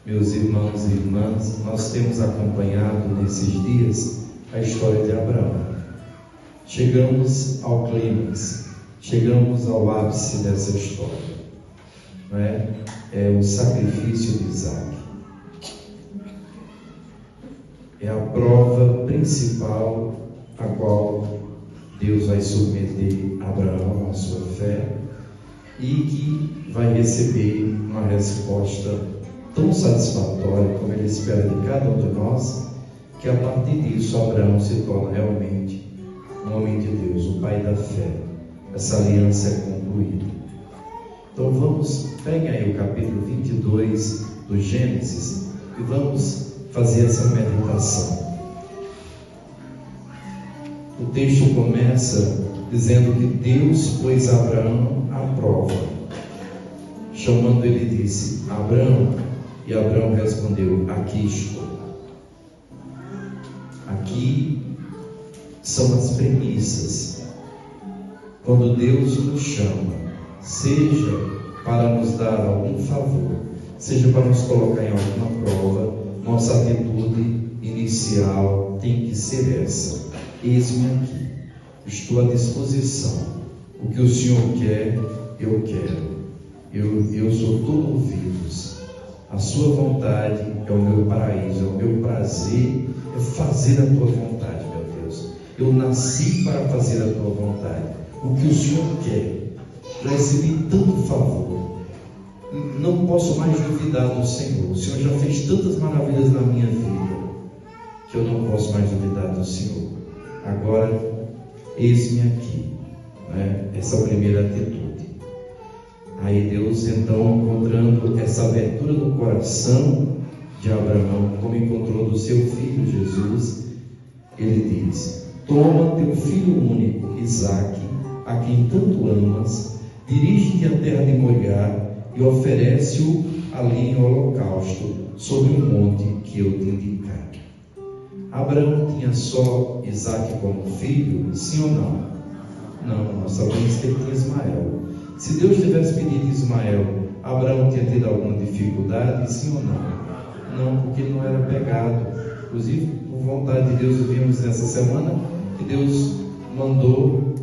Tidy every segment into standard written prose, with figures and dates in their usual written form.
Meus irmãos e irmãs, nós temos acompanhado nesses dias a história de Abraão. Chegamos ao clímax, chegamos ao ápice dessa história, não é? É o sacrifício de Isaac. É a prova principal a qual Deus vai submeter Abraão à sua fé e que vai receber uma resposta tão satisfatória como ele espera de cada um de nós, que a partir disso Abraão se torna realmente um homem de Deus, o pai da fé. Essa aliança é concluída. Então peguem aí o capítulo 22 do Gênesis e vamos fazer essa meditação. O texto começa dizendo que Deus pôs Abraão à prova. Chamando ele, disse: Abraão. E Abraão respondeu: aqui estou. Aqui são as premissas. Quando Deus nos chama, seja para nos dar algum favor, seja para nos colocar em alguma prova, nossa atitude inicial tem que ser essa: eis-me aqui, estou à disposição. O que o Senhor quer, eu quero. Eu sou todo ouvidos. A sua vontade é o meu paraíso, é o meu prazer, é fazer a tua vontade, meu Deus. Eu nasci para fazer a tua vontade. O que o Senhor quer. Já recebi tanto favor. Não posso mais duvidar do Senhor. O Senhor já fez tantas maravilhas na minha vida que eu não posso mais duvidar do Senhor. Agora, eis-me aqui, né? Essa é a primeira atitude. Aí Deus, então, encontrando essa abertura do coração de Abraão, como encontrou do seu filho Jesus, ele diz: toma teu filho único, Isaque, a quem tanto amas, dirige-te à terra de Moriá e oferece-o ali em holocausto, sobre um monte que eu te indicar. Abraão tinha só Isaque como filho, sim ou não? Não, nós sabemos que ele tinha Ismael. Se Deus tivesse pedido Ismael, Abraão tinha tido alguma dificuldade, sim ou não? Não, porque ele não era pegado. Inclusive, por vontade de Deus, vimos nessa semana que Deus mandou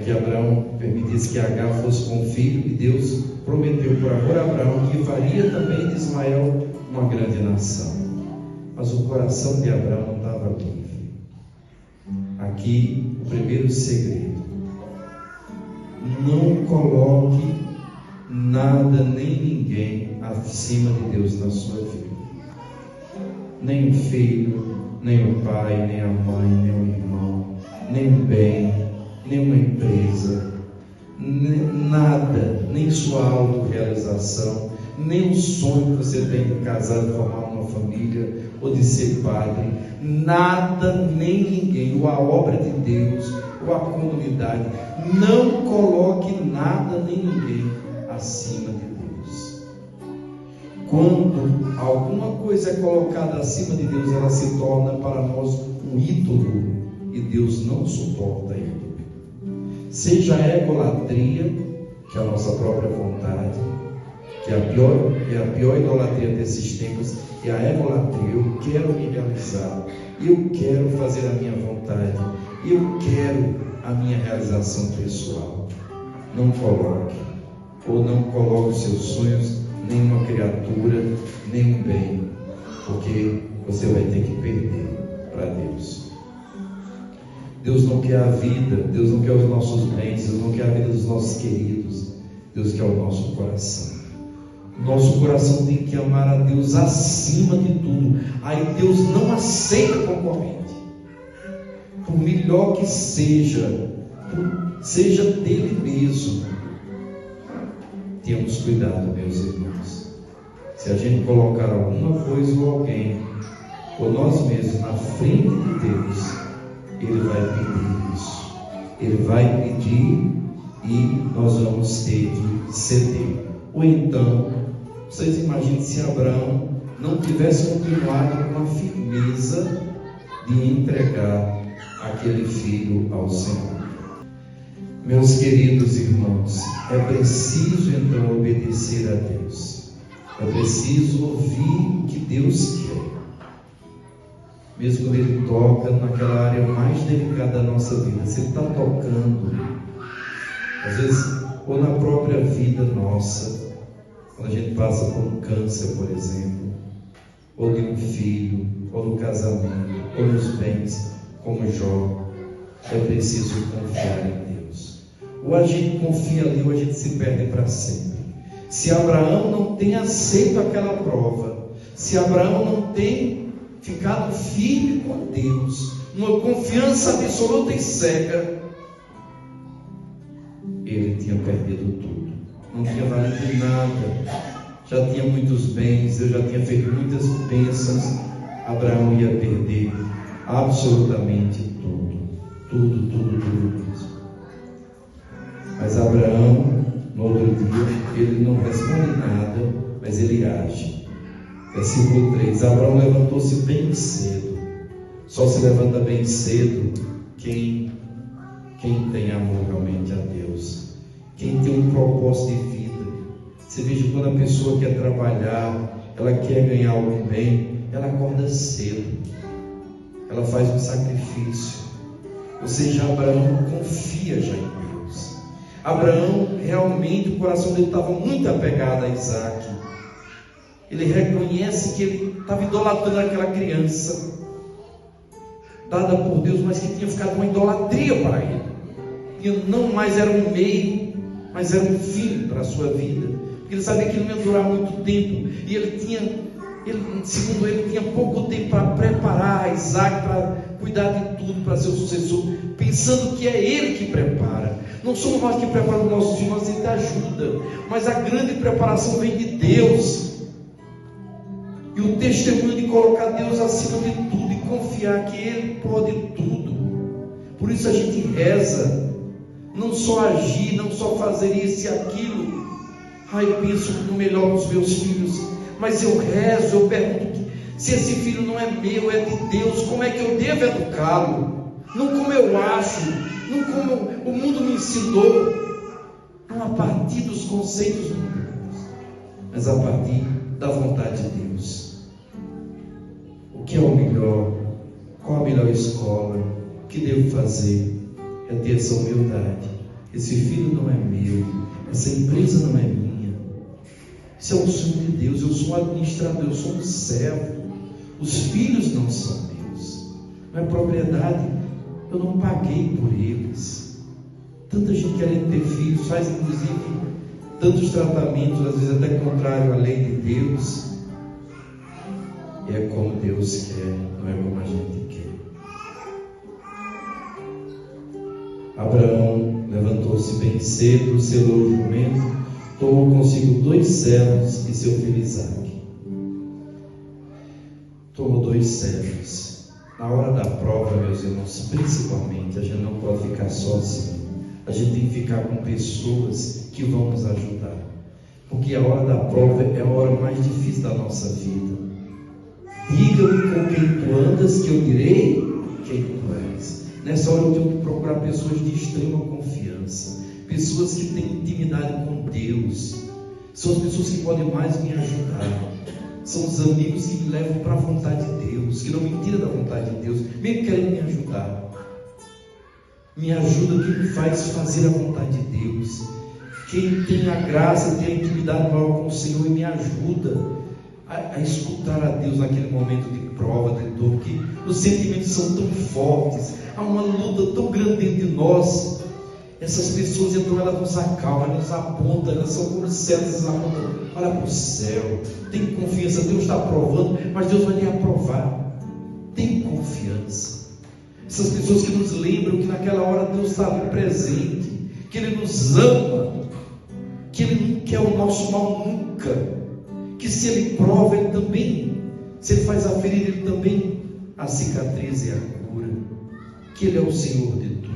que Abraão permitisse que Agar fosse com o filho, e Deus prometeu por amor a Abraão que faria também de Ismael uma grande nação. Mas o coração de Abraão não estava livre. Aqui, o primeiro segredo: não coloque nada nem ninguém acima de Deus na sua vida. Nem o filho, nem o pai, nem a mãe, nem o irmão, nem o bem, nem uma empresa, nada, nem sua autorrealização, nem o sonho que você tem de casar, de formar uma família ou de ser padre. Nada, nem ninguém, ou a obra de Deus, ou a comunidade. Não coloque nada nem ninguém acima de Deus. Quando alguma coisa é colocada acima de Deus, ela se torna para nós um ídolo, e Deus não suporta ídolo. Seja a egolatria, que é a nossa própria vontade, que é a pior idolatria desses tempos, é a egolatria. Eu quero me realizar, eu quero fazer a minha vontade, eu quero a minha realização pessoal. Não coloque os seus sonhos, nenhuma criatura, nenhum bem, porque você vai ter que perder para Deus. Deus não quer a vida, Deus não quer os nossos bens, Deus não quer a vida dos nossos queridos, Deus quer o nosso coração. Nosso coração tem que amar a Deus acima de tudo. Aí Deus não aceita concorrente. Por melhor que seja dele mesmo. Tenhamos cuidado, meus irmãos. Se a gente colocar alguma coisa ou alguém, ou nós mesmos, na frente de Deus, Ele vai pedir isso. Ele vai pedir e nós vamos ter que ceder. Ou então, vocês imaginem se Abraão não tivesse continuado com a firmeza de entregar aquele filho ao Senhor. Meus queridos irmãos, é preciso então obedecer a Deus. É preciso ouvir o que Deus quer. Mesmo quando Ele toca naquela área mais delicada da nossa vida. Se Ele está tocando, às vezes, ou na própria vida nossa, quando a gente passa por um câncer, por exemplo, ou de um filho, ou no casamento, ou nos bens, como Jó, é preciso confiar em Deus. Ou a gente confia ali, ou a gente se perde para sempre. Se Abraão não tem aceito aquela prova, se Abraão não tem ficado firme com Deus, numa confiança absoluta e cega, ele tinha perdido tudo, não tinha valido nada, já tinha muitos bens, eu já tinha feito muitas bênçãos. Abraão ia perder absolutamente tudo mesmo. Mas Abraão, no outro dia, ele não responde nada, mas ele age. Versículo 3: Abraão levantou-se bem cedo. Só se levanta bem cedo quem tem amor realmente a Deus, quem tem um propósito de vida. Você veja, quando a pessoa quer trabalhar, ela quer ganhar algum bem, ela acorda cedo, ela faz um sacrifício. Ou seja, Abraão confia já em Deus. Abraão, realmente, o coração dele estava muito apegado a Isaac. Ele reconhece que ele estava idolatrando aquela criança, dada por Deus, mas que tinha ficado uma idolatria para ele. E não mais era um meio, mas era um fim para a sua vida. Porque ele sabia que não ia durar muito tempo. E segundo ele, tinha pouco tempo para preparar Isaac, para cuidar de tudo, para ser o sucessor, pensando que é ele que prepara. Não somos nós que preparamos nossos filhos, nós temos ajuda, mas a grande preparação vem de Deus. E o testemunho de colocar Deus acima de tudo e confiar que Ele pode tudo. Por isso a gente reza, não só agir, não só fazer isso e aquilo. Eu penso no melhor dos meus filhos, mas eu rezo, eu pergunto: se esse filho não é meu, é de Deus, como é que eu devo educá-lo? Não como eu acho, não como o mundo me ensinou, não a partir dos conceitos humanos, mas a partir da vontade de Deus. O que é o melhor? Qual a melhor escola? O que devo fazer? É ter essa humildade. Esse filho não é meu, essa empresa não é minha, isso é um sonho de Deus. Eu sou um administrador, eu sou um servo. Os filhos não são meus, não é propriedade, eu não paguei por eles. Tanta gente querendo ter filhos, faz inclusive tantos tratamentos, às vezes até contrário à lei de Deus. E é como Deus quer, não é como a gente quer. Abraão levantou-se bem cedo, selou o jumento, tomou consigo 2 servos e seu filho Isaac. Tomou 2 servos. Na hora da prova, meus irmãos, principalmente, a gente não pode ficar sozinho. A gente tem que ficar com pessoas que vão nos ajudar. Porque a hora da prova é a hora mais difícil da nossa vida. Diga-me com quem tu andas, que eu direi quem tu és. Nessa hora eu tenho que procurar pessoas de extrema confiança, pessoas que têm intimidade com Deus. São as pessoas que podem mais me ajudar. São os amigos que me levam para a vontade de Deus, que não me tiram da vontade de Deus, mesmo querendo me ajudar. Me ajuda, que me faz fazer a vontade de Deus. Quem tem a graça, tem a intimidade maior com o Senhor e me ajuda a escutar a Deus naquele momento de prova, de dor, que os sentimentos são tão fortes, há uma luta tão grande dentro de nós. Essas pessoas, então, elas nos acalmam, elas nos apontam, elas são como certas, elas apontam: olha para o céu, tem confiança, Deus está aprovando, mas Deus vai lhe aprovar. Tem confiança. Essas pessoas que nos lembram que naquela hora Deus está ali presente, que Ele nos ama, que Ele não quer o nosso mal nunca, que se Ele prova, Ele também, se Ele faz a ferida, Ele também a cicatriz e a cura, que Ele é o Senhor de tudo,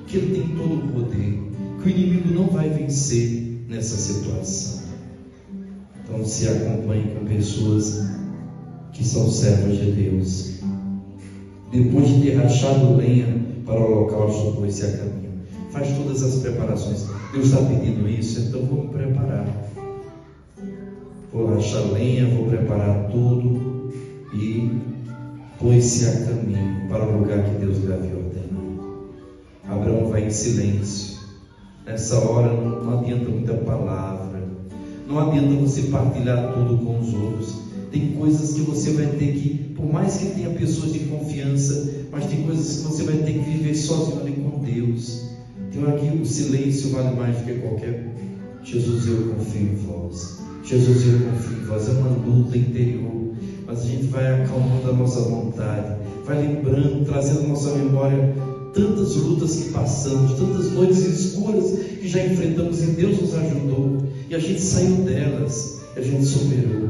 que Ele tem todo o poder, que o inimigo não vai vencer nessa situação. Então se acompanhe com pessoas que são servos de Deus. Depois de ter rachado lenha para o holocausto, pôs-se a caminho. Faz todas as preparações. Deus está pedindo isso, então vamos preparar. vou rachar lenha, vou preparar tudo, e pôs-se a caminho para o lugar que Deus lhe havia ordenado. Abraão vai em silêncio. Nessa hora não adianta muita palavra, não adianta você partilhar tudo com os outros. Tem coisas que você vai ter que, por mais que tenha pessoas de confiança, mas tem coisas que você vai ter que viver sozinho ali com Deus. Tem hora que o silêncio vale mais do que qualquer. Jesus, eu confio em vós. Jesus, eu confio em vós. É uma luta interior, mas a gente vai acalmando a nossa vontade, vai lembrando, trazendo à nossa memória tantas lutas que passamos, tantas noites escuras que já enfrentamos, e Deus nos ajudou, e a gente saiu delas, e a gente superou.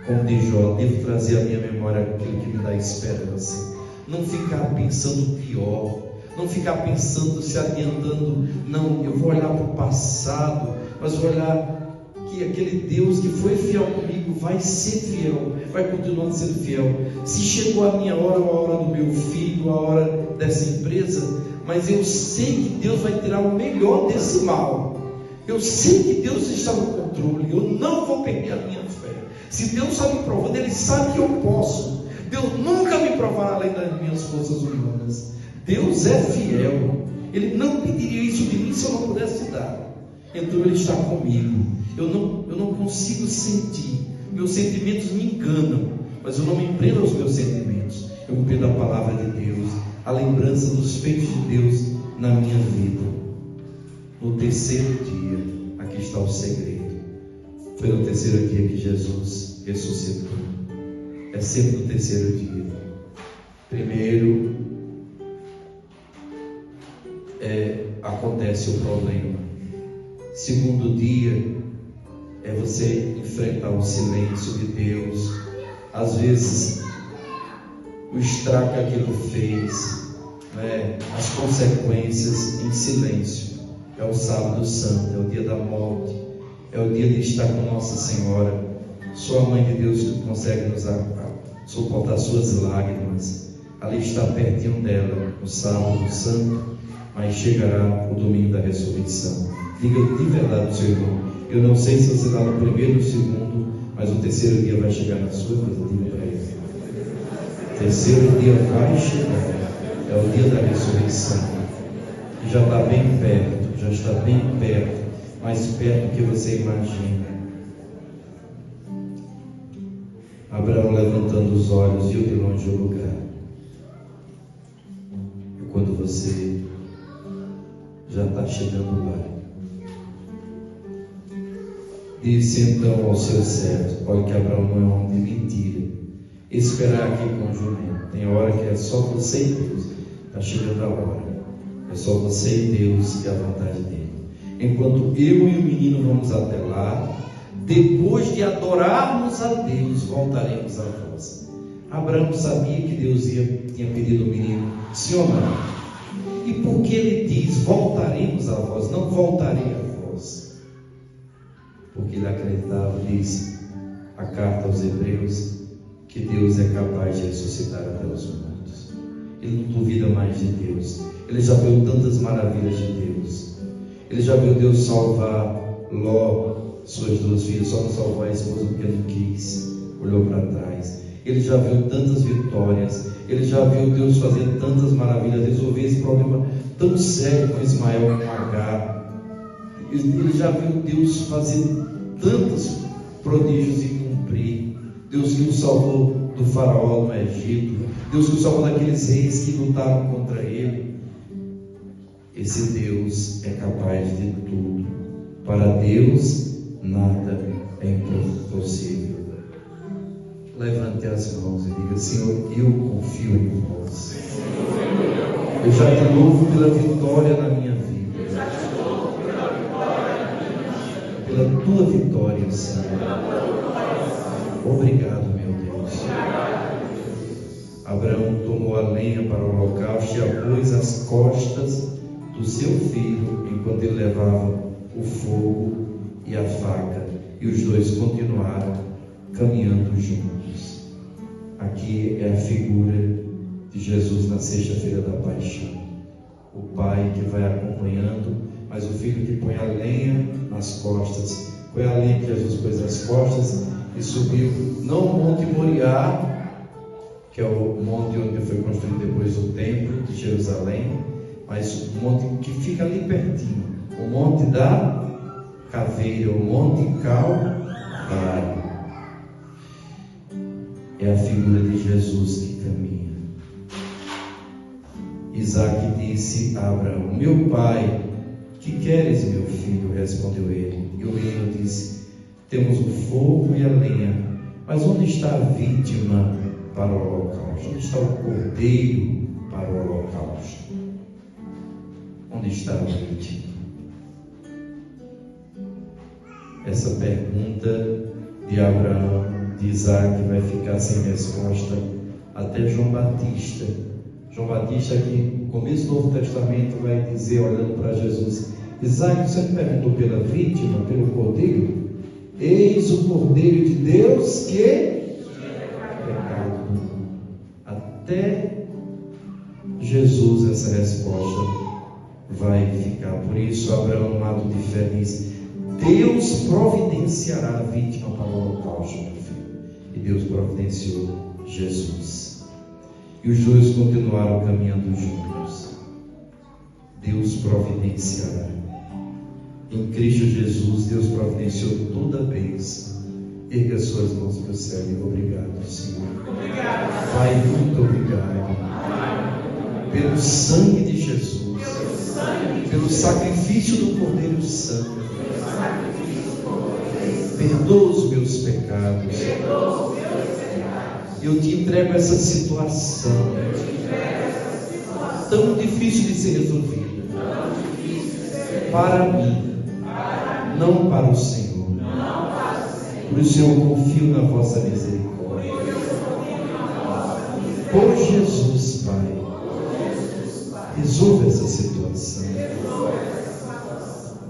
Como diz Jó, devo trazer à minha memória aquilo que me dá esperança. Não ficar pensando o pior, não ficar pensando, se adiantando. Não, eu vou olhar para o passado, mas vou olhar que aquele Deus que foi fiel comigo vai ser fiel, vai continuar sendo fiel. Se chegou a minha hora, a hora do meu filho, a hora dessa empresa, mas eu sei que Deus vai tirar o melhor desse mal. Eu sei que Deus está no controle, eu não vou perder a minha fé. Se Deus está me provando, Ele sabe que eu posso. Deus nunca me provará além das minhas forças humanas. Deus é fiel, Ele não pediria isso de mim se eu não pudesse dar. Então Ele está comigo. Eu não consigo sentir, meus sentimentos me enganam, mas eu não me prendo aos meus sentimentos. Eu me prendo à palavra de Deus, à lembrança dos feitos de Deus na minha vida. No terceiro dia, aqui está o segredo. Foi no terceiro dia que Jesus ressuscitou. É sempre no terceiro dia. Primeiro, acontece o problema. Segundo dia, é você enfrentar o silêncio de Deus. Às vezes, o estrago que aquilo fez, as consequências em silêncio. É o sábado santo, é o dia da morte, é o dia de estar com Nossa Senhora. Só a Mãe de Deus que consegue nos suportar suas lágrimas. Ali está pertinho dela, no sábado santo, mas chegará o domingo da ressurreição. Diga de verdade ao seu irmão: eu não sei se você está no primeiro ou no segundo, mas o terceiro dia vai chegar na sua vida. Diga para ele: o terceiro dia vai chegar. É o dia da ressurreição. E já está bem perto, já está bem perto, mais perto do que você imagina. Abraão levantando os olhos, viu de longe o lugar. E quando você já está chegando lá, disse então ao seu servo: olha que Abraão não é um homem de mentira. Esperar aqui com o jumento. Tem hora que é só você e Deus. Está chegando a hora. É só você e Deus e a vontade dele. Enquanto eu e o menino vamos até lá, depois de adorarmos a Deus, voltaremos a vós. Abraão sabia que Deus tinha pedido ao menino, sim ou não? E por que ele diz voltaremos a vós, não voltarei a vós? Porque ele acreditava, diz a carta aos Hebreus, que Deus é capaz de ressuscitar até os mortos. Ele não duvida mais de Deus. Ele já viu tantas maravilhas de Deus. Ele já viu Deus salvar Ló, suas duas filhas, só não salvou a esposa porque não quis, olhou para trás. Ele já viu tantas vitórias. Ele já viu Deus fazer tantas maravilhas, resolver esse problema tão sério com Ismael, com Agar. Ele já viu Deus fazer tantos prodígios e cumprir. Deus que o salvou do faraó no Egito, Deus que o salvou daqueles reis que lutaram contra ele. Esse Deus é capaz de tudo. Para Deus nada é impossível. Levante as mãos e diga: Senhor, eu confio em vós. Eu já te louvo pela vitória na minha vida, pela tua vitória, Senhor. Obrigado, meu Deus. Abraão tomou a lenha para o holocausto e a pôs às costas do seu filho, enquanto ele levava o fogo e a faca, e os dois continuaram caminhando juntos. Aqui é a figura de Jesus na sexta-feira da paixão. O pai que vai acompanhando, mas o filho que põe a lenha nas costas Foi a lenha que Jesus pôs nas costas e subiu, não o Monte Moriá, que é o monte onde foi construído depois o templo de Jerusalém, mas o monte que fica ali pertinho, o Monte da Caveira, o Monte Calvário. É a figura de Jesus que caminha. Isaac disse a Abraão: meu pai, que queres, meu filho? Respondeu ele. E o menino disse: temos o fogo e a lenha, mas onde está a vítima para o holocausto? Onde está o cordeiro para o holocausto? Onde está a vítima? Essa pergunta de Abraão, de Isaac, vai ficar sem resposta até João Batista. João Batista, que no começo do Novo Testamento, vai dizer, olhando para Jesus: Isaac, você me perguntou pela vítima, pelo cordeiro? Eis o cordeiro de Deus que pecado. Até Jesus essa resposta vai ficar. Por isso Abraão, no ato de fé, diz: Deus providenciará a vítima para o holocausto, meu filho. E Deus providenciou Jesus. E os dois continuaram caminhando juntos. Deus providenciará. Em Cristo Jesus, Deus providenciou toda a bênção. Erga suas mãos para o céu e diga: obrigado, Senhor. Obrigado. Pai, muito obrigado pelo sangue de Jesus, pelo sacrifício do Cordeiro Santo. Perdoa os meus pecados. Eu te entrego essa situação tão difícil de ser resolvida para mim, não para o Senhor. Por isso eu confio na vossa misericórdia. Por Jesus, Pai, resolva essa situação.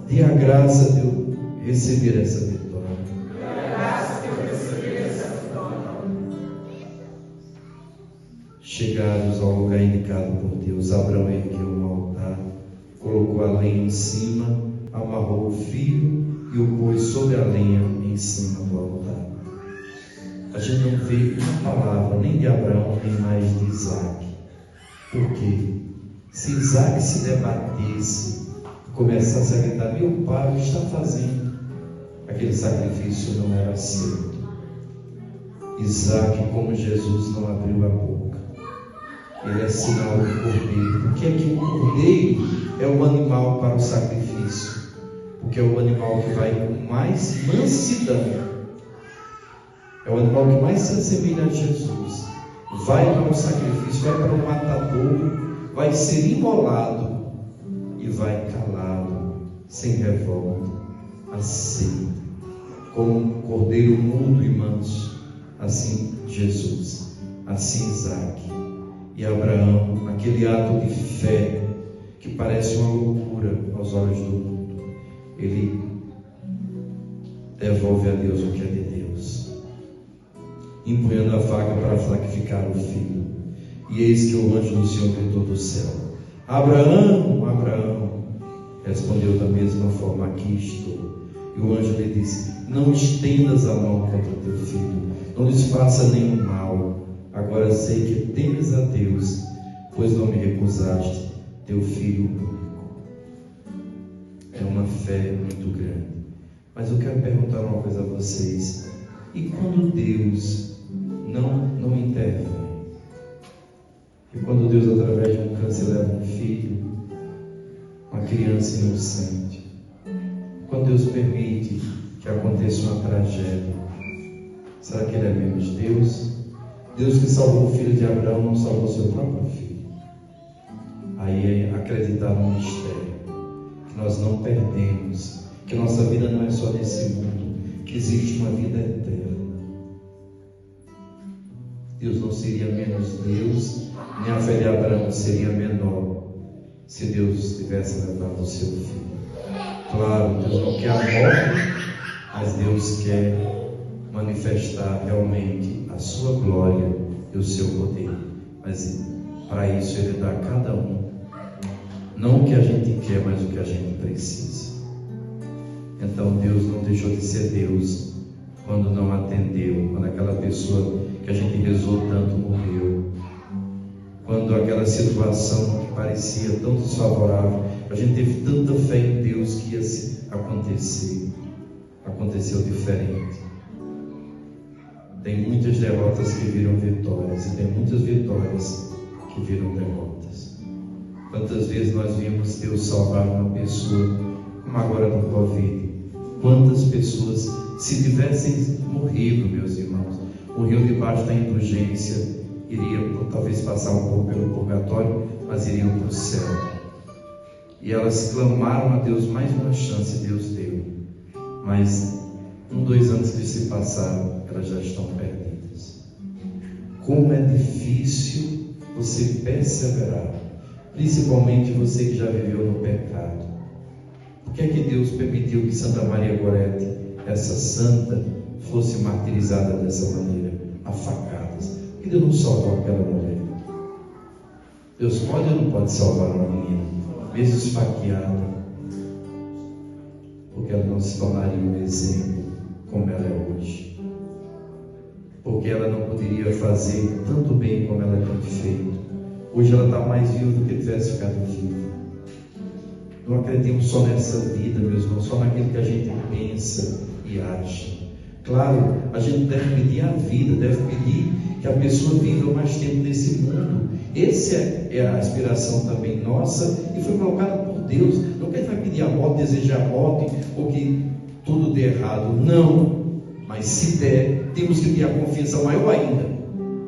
Dê a graça de eu receber essa vitória. Chegados ao lugar indicado por Deus, Abraão ergueu um altar, colocou a lenha em cima, amarrou o fio e o pôs sobre a lenha em cima do altar. A gente não vê uma palavra nem de Abraão, nem mais de Isaac. Por quê? Se Isaac se debatesse e começasse a gritar: meu pai, o que está fazendo? Aquele sacrifício não era aceito. Isaac, como Jesus, não abriu a boca. Ele é sinal do cordeiro. Por que é que o cordeiro é o animal para o sacrifício? Porque é o animal que vai com mais mansidão. É o animal que mais se assemelha a Jesus. Vai para o sacrifício, vai para o matadouro, vai ser imolado e vai calado, sem revolta, aceito, como um cordeiro mudo e manso. Assim Jesus, assim Isaac. E Abraão, aquele ato de fé que parece uma loucura aos olhos do mundo, ele devolve a Deus o que é de Deus, empunhando a faca para sacrificar o filho. E eis que o anjo do Senhor gritou do céu: Abraão, Abraão. Respondeu da mesma forma: aqui estou. E o anjo lhe disse: não estendas a mão contra teu filho, não lhes faça nenhum mal. Agora sei que temes a Deus, pois não me recusaste teu filho único. É uma fé muito grande. Mas eu quero perguntar uma coisa a vocês: e quando Deus não intervém? E quando Deus, através de um câncer, leva um filho, uma criança inocente? Quando Deus permite que aconteça uma tragédia, será que Ele é menos Deus? Deus que salvou o filho de Abraão não salvou seu próprio filho. Aí é acreditar no mistério, que nós não perdemos, que nossa vida não é só nesse mundo, que existe uma vida eterna. Deus não seria menos Deus, nem a fé de Abraão seria menor, se Deus tivesse levado o seu filho. Claro, Deus não quer a morte, mas Deus quer manifestar realmente a sua glória e o seu poder. Mas para isso Ele dá a cada um, não o que a gente quer, mas o que a gente precisa. Então Deus não deixou de ser Deus quando não atendeu, quando aquela pessoa que a gente rezou tanto morreu, quando aquela situação que parecia tão desfavorável, a gente teve tanta fé em Deus que ia acontecer, aconteceu diferente. Tem muitas derrotas que viram vitórias, e tem muitas vitórias que viram derrotas. Quantas vezes nós vimos Deus salvar uma pessoa, como agora no Covid? Quantas pessoas, se tivessem morrido, meus irmãos, morriam debaixo da indulgência, iriam talvez passar um pouco pelo purgatório, mas iriam para o céu. E elas clamaram a Deus mais uma chance, Deus deu. Mas 2 anos que se passaram, elas já estão perdidas. Como é difícil você perseverar, principalmente você que já viveu no pecado. Por que é que Deus permitiu que Santa Maria Gorete, essa santa, fosse martirizada dessa maneira, a facadas? Por que Deus não salvou aquela mulher? Deus pode ou não pode salvar uma menina, mesmo esfaqueada? Porque ela não se tornaria um exemplo como ela é hoje. Porque ela não poderia fazer tanto bem como ela tem feito. Hoje ela está mais viva do que tivesse ficado viva. Não acreditemos só nessa vida, meus irmãos, só naquilo que a gente pensa e acha. Claro, a gente deve pedir a vida, deve pedir que a pessoa viva mais tempo nesse mundo. Essa é a aspiração também nossa e foi colocada por Deus. Não que a gente vai pedir a morte, desejar a morte ou que tudo dê errado. Não. Mas se der, temos que ter a confiança maior ainda,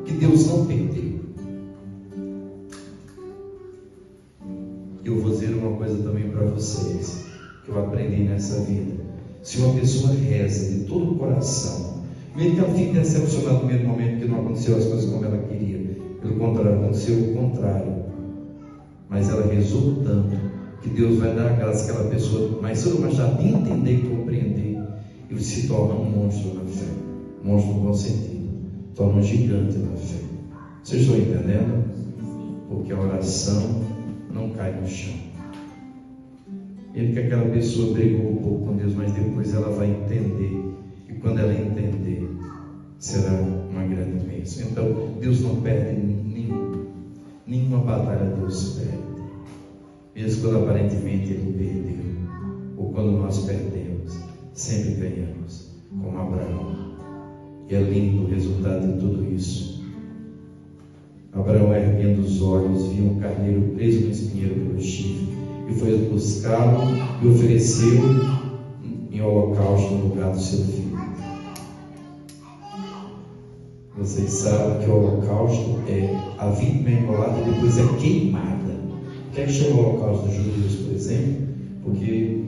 que Deus não perdeu. Eu vou dizer uma coisa também para vocês, que eu aprendi nessa vida. Se uma pessoa reza de todo o coração, mesmo que ela fique decepcionada no primeiro momento que não aconteceu as coisas como ela queria, pelo contrário, aconteceu o contrário, mas ela rezou tanto, que Deus vai dar a graça àquela pessoa, mas cedo ou mais tarde, de entender e compreender, e se torna um monstro na fé, um monstro no bom sentido, torna um gigante na fé. Vocês estão entendendo? Porque a oração não cai no chão. Mesmo que aquela pessoa brigou um pouco com Deus, mas depois ela vai entender, e quando ela entender, será uma grande bênção. Então, Deus não perde nenhuma batalha, Deus perde. Mesmo quando aparentemente Ele perdeu, ou quando nós perdemos, sempre ganhamos, como Abraão. E é lindo o resultado de tudo isso. Abraão, erguendo os olhos, viu um carneiro preso no espinheiro pelo chifre, e foi buscá-lo e ofereceu em holocausto no lugar do seu filho. Vocês sabem que o holocausto é a vítima imolada e depois é queimada. O que é que chama o holocausto dos judeus, por exemplo? Porque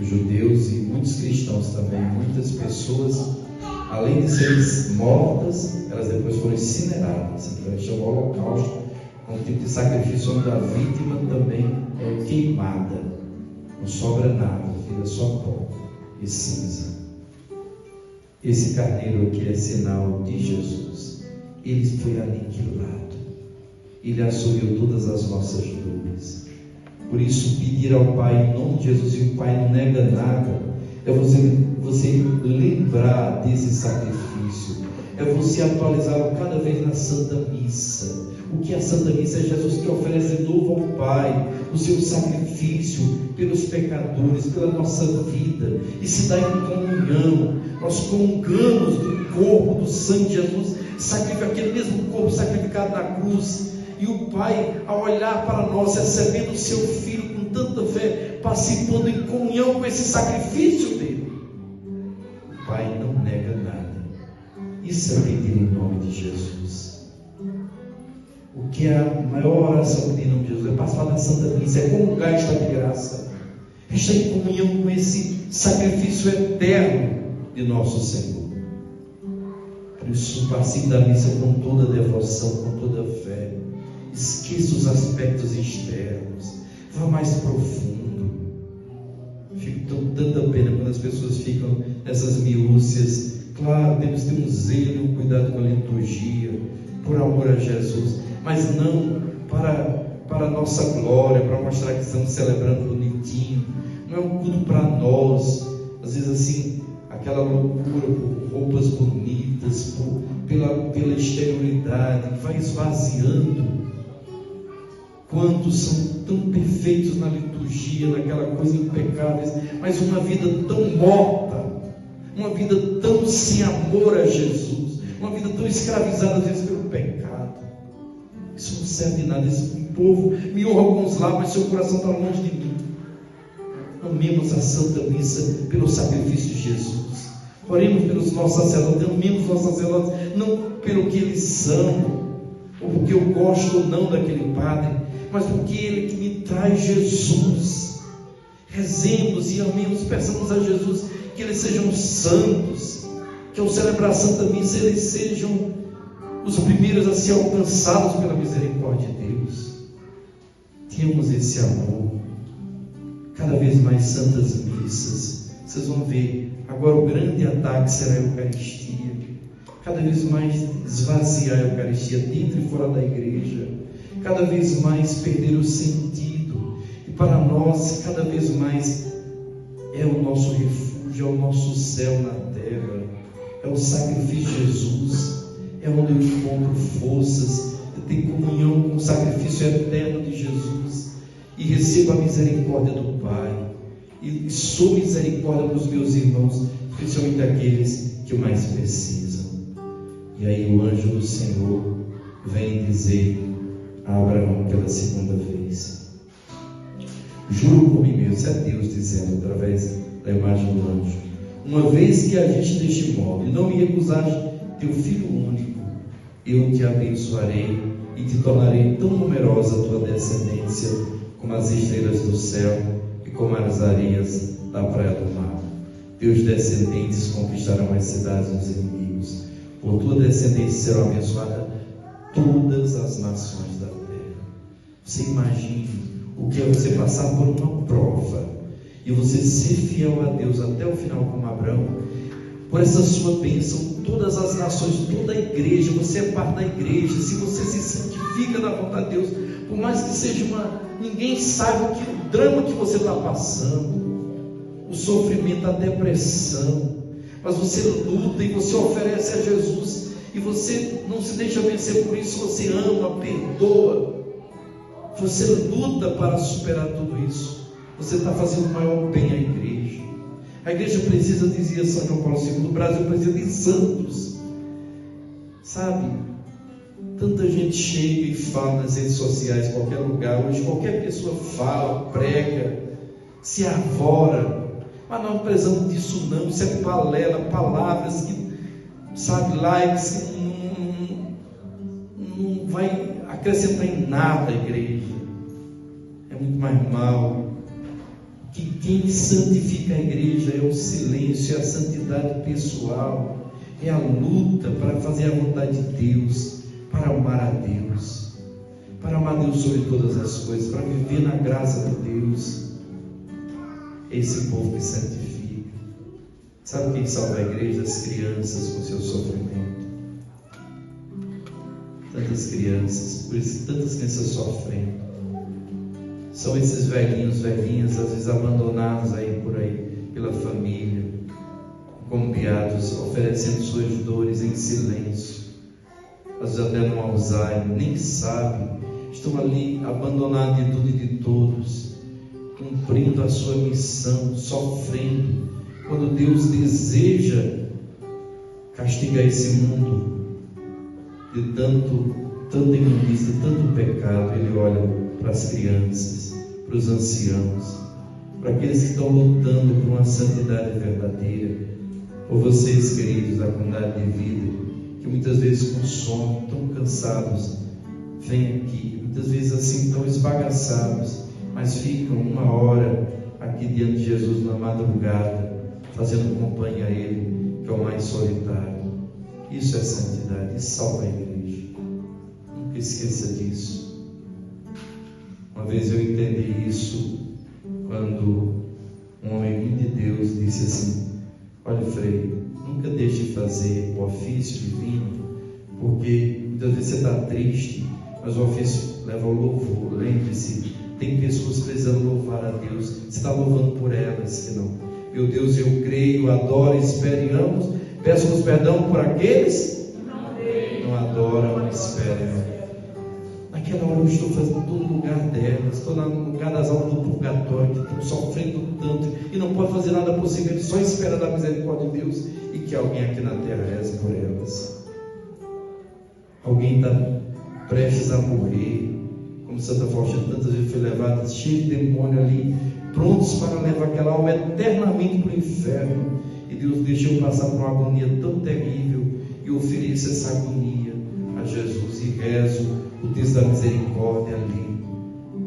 os judeus e muitos cristãos também, muitas pessoas, além de serem mortas, elas depois foram incineradas. Então eles chamam holocausto, um tipo de sacrifício onde a vítima também é queimada, não sobra nada, fica só pó e cinza. Esse carneiro aqui é sinal de Jesus. Ele foi aniquilado, Ele assumiu todas as nossas dores. Por isso, pedir ao Pai em nome de Jesus, e o Pai não nega nada, é você lembrar desse sacrifício, é você atualizá-lo cada vez na Santa Missa. O que é a Santa Missa? É Jesus que oferece de novo ao Pai o seu sacrifício pelos pecadores, pela nossa vida, e se dá em comunhão. Nós comungamos do corpo, do sangue de Jesus, sacrifica aquele mesmo corpo sacrificado na cruz, e o Pai, ao olhar para nós, recebendo o seu Filho com tanta fé, participando em comunhão com esse sacrifício dele, o Pai não nega nada. Isso é pedir em nome de Jesus. O que é a maior oração pedir em nome de Jesus? É participar da Santa Missa, é comungar esta de graça, é estar em comunhão com esse sacrifício eterno de nosso Senhor. Por isso, participe da missa com toda devoção, com toda fé. Esqueça os aspectos externos, vá mais profundo. Fico com tanta pena quando as pessoas ficam nessas miúcias. Claro, temos que ter um zelo, um cuidado com a liturgia, por amor a Jesus, mas não para a nossa glória, para mostrar que estamos celebrando bonitinho. Não é um culto para nós. Às às vezes assim, aquela loucura por roupas bonitas, pela exterioridade, vai esvaziando. Quantos são tão perfeitos na liturgia, naquela coisa impecáveis, mas uma vida tão morta, uma vida tão sem amor a Jesus, uma vida tão escravizada às vezes pelo pecado. Isso não serve de nada. Esse povo me honra com os lábios, mas seu coração está longe de mim. Amemos a Santa Missa pelo sacrifício de Jesus. Oremos pelos nossos sacerdotes. Amemos os nossos sacerdotes, não pelo que eles são, ou porque eu gosto ou não daquele padre, mas porque ele que me traz Jesus. Rezemos e amemos, peçamos a Jesus que eles sejam santos, que ao celebrar a Santa Missa eles sejam os primeiros a ser alcançados pela misericórdia de Deus. Temos esse amor. Cada vez mais santas missas. Vocês vão ver, agora o grande ataque será a Eucaristia. Cada vez mais esvaziar a Eucaristia dentro e fora da igreja. Cada vez mais perder o sentido. E para nós, cada vez mais é o nosso refúgio, é o nosso céu na terra. É o sacrifício de Jesus. É onde eu encontro forças. Eu tenho comunhão com o sacrifício eterno de Jesus. E recebo a misericórdia do Pai. E sou misericórdia para os meus irmãos, especialmente aqueles que mais precisam. E aí o anjo do Senhor vem dizer a Abraão pela segunda vez: juro por mim mesmo, isso é Deus dizendo através da imagem do anjo, uma vez que agiste deste modo e não me recusaste teu filho único, eu te abençoarei e te tornarei tão numerosa a tua descendência como as estrelas do céu e como as areias da praia do mar. Teus descendentes conquistarão as cidades dos inimigos. Por tua descendência serão abençoadas todas as nações da terra. Você imagine o que é você passar por uma prova e você ser fiel a Deus até o final como Abraão. Por essa sua bênção, todas as nações, toda a igreja, você é parte da igreja. Se você se santifica na vontade de Deus, por mais que seja ninguém saiba o drama que você está passando, o sofrimento, a depressão, mas você luta e você oferece a Jesus, e você não se deixa vencer por isso, você ama, perdoa, você luta para superar tudo isso, você está fazendo o maior bem à igreja. A igreja precisa, dizia São João Paulo II, o Brasil precisa de santos, sabe? Tanta gente chega e fala nas redes sociais, em qualquer lugar, hoje qualquer pessoa fala, prega, se arvora, mas nós não precisamos disso não. Isso é balela, palavras que, sabe, likes, não vai acrescentar em nada a igreja, é muito mais mal. Que quem santifica a igreja é o silêncio, é a santidade pessoal, é a luta para fazer a vontade de Deus, para amar a Deus, para amar a Deus sobre todas as coisas, para viver na graça de Deus. Esse povo que santifica. Sabe quem salva a igreja? As crianças com seu sofrimento. Tantas crianças, por isso tantas crianças sofrendo. São esses velhinhos, velhinhas, às vezes abandonados aí por aí, pela família, compiados, oferecendo suas dores em silêncio, às vezes até no Alzheimer, nem sabem, estão ali abandonados de tudo e de todos, cumprindo a sua missão, sofrendo, quando Deus deseja castigar esse mundo de tanta imundícia, tanto pecado. Ele olha para as crianças, para os anciãos, para aqueles que estão lutando por uma santidade verdadeira, por vocês, queridos, da comunidade de vida, que muitas vezes com sono, tão cansados, vêm aqui, muitas vezes assim tão esbagaçados, mas ficam uma hora aqui diante de Jesus na madrugada, fazendo companhia a Ele, que é o mais solitário. Isso é santidade, isso salva a igreja. Nunca esqueça disso. Uma vez eu entendi isso quando um homem muito de Deus disse assim: olha, Frei, nunca deixe de fazer o ofício divino, porque muitas vezes você está triste, mas o ofício leva ao louvor. Lembre-se, tem pessoas precisando louvar a Deus, você está louvando por elas, que não. Meu Deus, eu creio, adoro, espero e amo. Peço-vos perdão por aqueles que não adoram, esperam. Naquela hora eu estou fazendo todo o lugar delas, estou no lugar das almas do purgatório, que estão sofrendo tanto e não pode fazer nada por si mesmo, só espera da misericórdia de Deus e que alguém aqui na terra reze por elas. Alguém está prestes a morrer, como Santa Faustina tantas vezes foi levada, cheio de demônio ali, prontos para levar aquela alma eternamente para o inferno. E Deus deixou passar por uma agonia tão terrível e ofereço essa agonia a Jesus e rezo o texto da misericórdia ali,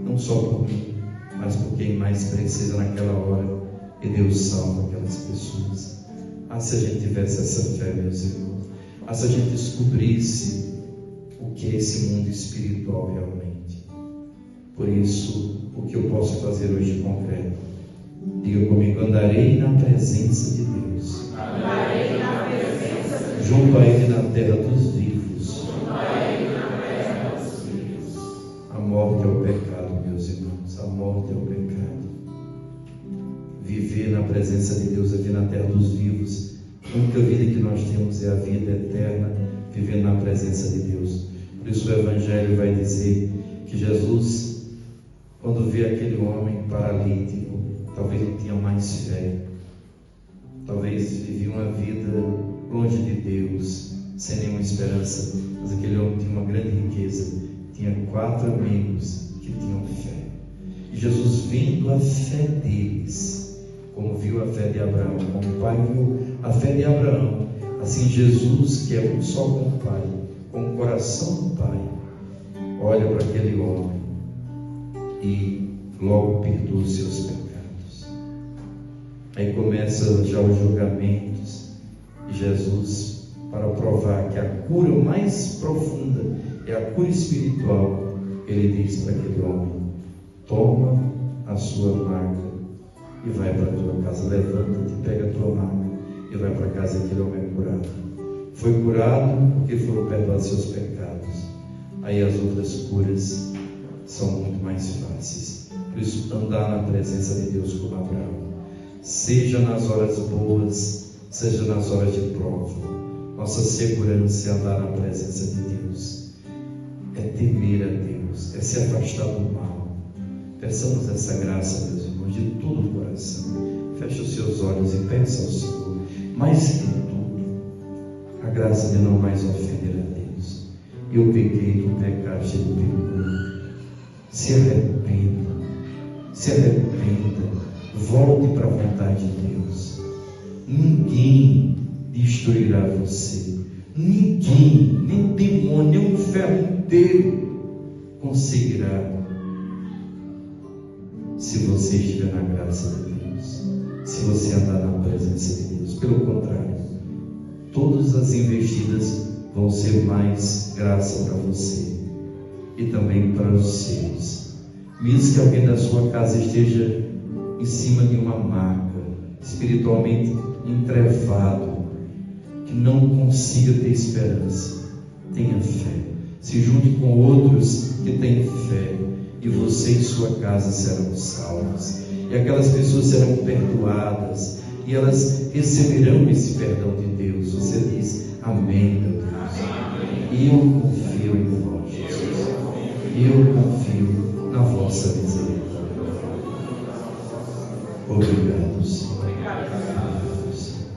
não só por mim, mas por quem mais precisa naquela hora, e Deus salva aquelas pessoas. Se a gente tivesse essa fé, meus irmãos, se a gente descobrisse o que é esse mundo espiritual realmente. Por isso, o que eu posso fazer hoje de concreto? Diga comigo: andarei na presença de Deus, andarei na presença de Deus, junto a Ele na terra dos vivos. A morte é o pecado, meus irmãos, a morte é o pecado. Viver na presença de Deus aqui na terra dos vivos, a única vida que nós temos é a vida eterna, vivendo na presença de Deus. Por isso o Evangelho vai dizer que Jesus, quando vê aquele homem paralítico, talvez ele tinha mais fé, talvez vivia uma vida longe de Deus, sem nenhuma esperança, mas aquele homem tinha uma grande riqueza, tinha 4 amigos que tinham fé. E Jesus, vendo a fé deles, como viu a fé de Abraão, como o Pai viu a fé de Abraão, assim Jesus, que é um só com o Pai, com o coração do Pai, olha para aquele homem e logo perdoa os seus pecados. Aí começa já os julgamentos, e Jesus, para provar que a cura mais profunda é a cura espiritual, ele diz para aquele homem: toma a sua maca e vai para a tua casa. Levanta-te, pega a tua maca e vai para a casa. Aquele homem é curado. Foi curado porque foram perdoados seus pecados. Aí as outras curas são muito mais fáceis. Por isso, andar na presença de Deus como Abraão, seja nas horas boas, seja nas horas de prova, nossa segurança é andar na presença de Deus, é temer a Deus, é se afastar do mal. Peçamos essa graça, meus irmãos, de todo o coração. Feche os seus olhos e peça ao Senhor, mais que tudo, a graça de não mais ofender a Deus. Eu pequei do pecado cheio de perigo. Se arrependa, volte para a vontade de Deus. Ninguém destruirá você, ninguém, nem demônio, nem o inferno inteiro conseguirá, se você estiver na graça de Deus, se você andar na presença de Deus. Pelo contrário, todas as investidas vão ser mais graça para você e também para os seus. Mesmo que alguém da sua casa esteja em cima de uma maca, espiritualmente entrevado, que não consiga ter esperança, tenha fé, se junte com outros que têm fé, e você e sua casa serão salvos, e aquelas pessoas serão perdoadas, e elas receberão esse perdão de Deus. Você diz: amém, meu Deus, e eu confio em vós, Jesus, eu confio na vossa misericórdia. Obrigado, Senhor. Obrigado, Senhor.